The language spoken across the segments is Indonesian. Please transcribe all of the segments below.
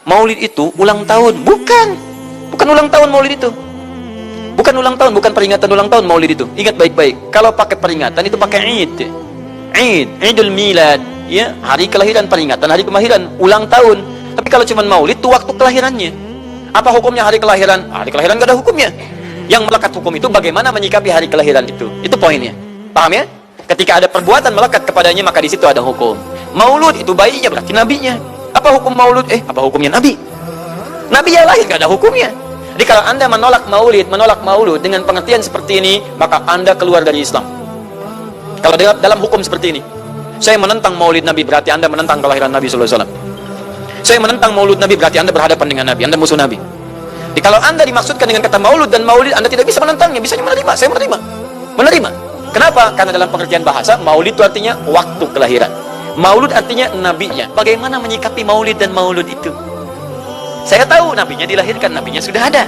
Maulid itu ulang tahun. Bukan ulang tahun Maulid itu. Bukan ulang tahun, bukan peringatan ulang tahun Maulid itu. Ingat baik-baik. Kalau pakai peringatan itu pakai Id. Idul Milad, ya, hari kelahiran, peringatan hari kelahiran, ulang tahun. Tapi kalau cuma Maulid itu waktu kelahirannya. Apa hukumnya hari kelahiran? Hari kelahiran gak ada hukumnya. Yang melekat hukum itu bagaimana menyikapi hari kelahiran itu. Itu poinnya. Paham ya? Ketika ada perbuatan melekat kepadanya, maka di situ ada hukum. Maulud itu bayinya berarti nabinya. Apa hukum Maulud? Apa hukumnya nabi? Nabi yang lahir gak ada hukumnya. Jadi kalau Anda menolak Maulud dengan pengertian seperti ini, maka Anda keluar dari Islam. Kalau dalam hukum seperti ini, saya menentang Maulid Nabi, berarti Anda menentang kelahiran Nabi sallallahu alaihi wasallam. Saya menentang Maulud Nabi, berarti Anda berhadapan dengan Nabi, Anda musuh Nabi. Jadi kalau Anda dimaksudkan dengan kata Maulud dan Maulid, Anda tidak bisa menentangnya, bisa menerima. Saya menerima. Kenapa? Karena dalam pengertian bahasa, Maulid itu artinya waktu kelahiran. Maulud artinya nabinya. Bagaimana menyikapi Maulid dan Maulud itu? Saya tahu nabinya dilahirkan, nabinya sudah ada.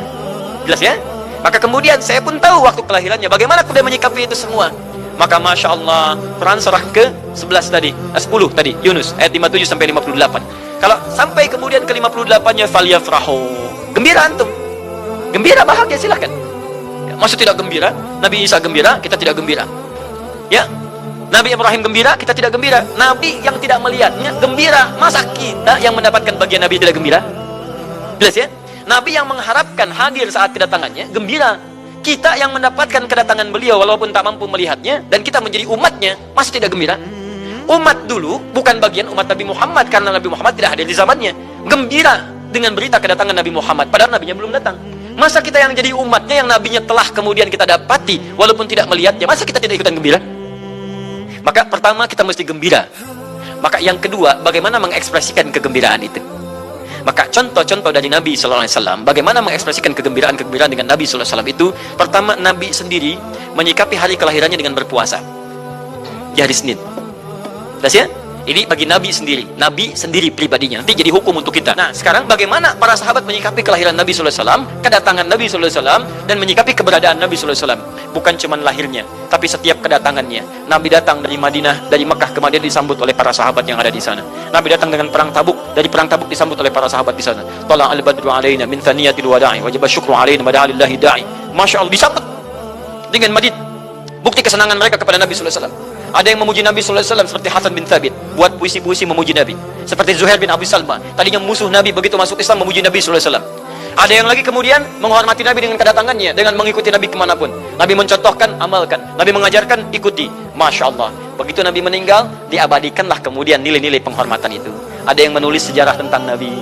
Jelas ya? Maka kemudian saya pun tahu waktu kelahirannya. Bagaimana kemudian menyikapi itu semua? Maka Masya Allah, Quran surah ke-11 tadi, 10 tadi, Yunus, ayat 57 sampai 58. Kalau sampai kemudian ke 58-nya, falyafrahu. Gembira antum. Gembira, bahagia, silahkan. Ya, maksud tidak gembira, Nabi Isa gembira, kita tidak gembira. Ya, Nabi Ibrahim gembira, kita tidak gembira. Nabi yang tidak melihatnya gembira. Masa kita yang mendapatkan bagian Nabi tidak gembira? Jelas ya? Nabi yang mengharapkan hadir saat kedatangannya gembira. Kita yang mendapatkan kedatangan beliau walaupun tak mampu melihatnya, dan kita menjadi umatnya, masih tidak gembira? Umat dulu bukan bagian umat Nabi Muhammad, karena Nabi Muhammad tidak hadir di zamannya. Gembira dengan berita kedatangan Nabi Muhammad, padahal nabinya belum datang. Masa kita yang jadi umatnya, yang nabinya telah kemudian kita dapati walaupun tidak melihatnya, masa kita tidak ikutan gembira? Maka pertama kita mesti gembira. Maka yang kedua, bagaimana mengekspresikan kegembiraan itu? Maka contoh-contoh dari Nabi sallallahu alaihi wasallam bagaimana mengekspresikan kegembiraan dengan Nabi sallallahu alaihi wasallam itu, pertama Nabi sendiri menyikapi hari kelahirannya dengan berpuasa di hari Senin. Jelas ya? Ini bagi Nabi sendiri pribadinya. Nanti jadi hukum untuk kita. Nah, sekarang bagaimana para sahabat menyikapi kelahiran Nabi sallallahu alaihi wasallam, kedatangan Nabi sallallahu alaihi wasallam, dan menyikapi keberadaan Nabi sallallahu alaihi wasallam. Bukan cuma lahirnya, tapi setiap kedatangannya. Nabi datang dari Madinah, dari Mekah ke Madinah disambut oleh para sahabat yang ada di sana. Nabi datang dengan perang Tabuk, dari perang Tabuk disambut oleh para sahabat di sana. Tala al-badru alaina min thaniyatil wada'i wajib syukru alaina mada'alillahi da'i. Masya Allah, disambut dengan madid. Bukti kesenangan mereka kepada Nabi sallallahu alaihi wasallam. Ada yang memuji Nabi sallallahu alaihi wasallam seperti Hasan bin Thabit, buat puisi-puisi memuji Nabi. Seperti Zuhair bin Abi Salma, tadinya musuh Nabi, begitu masuk Islam memuji Nabi sallallahu alaihi wasallam. Ada yang lagi kemudian menghormati Nabi dengan kedatangannya, dengan mengikuti Nabi kemanapun. Nabi mencontohkan, amalkan. Nabi mengajarkan, ikuti. Masya Allah. Begitu Nabi meninggal, diabadikanlah kemudian nilai-nilai penghormatan itu. Ada yang menulis sejarah tentang Nabi.